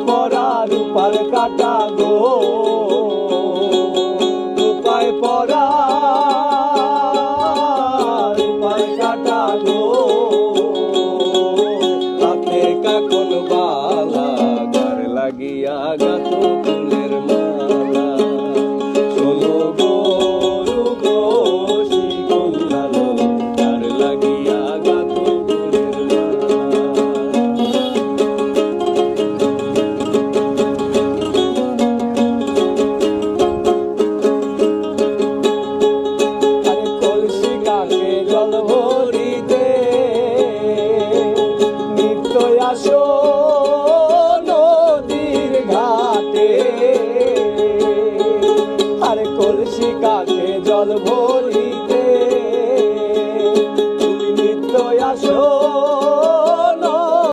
পরা রূপার কাটা গো, রূপায় পরা রূপার কাটা গো, হাতে কাকন বালা গার লাগিয়া গাত ফুলের মালা। শোনো গো রূপো শিকন্দালো গার লাগিয়া গাত ফুলের মালা। আরে কলসি কাকে জল ভরিতে নিত্য আসো নদীর ঘাটে। আরে কলসি কাকে জল ভরিতে তুমি নিত্য আসো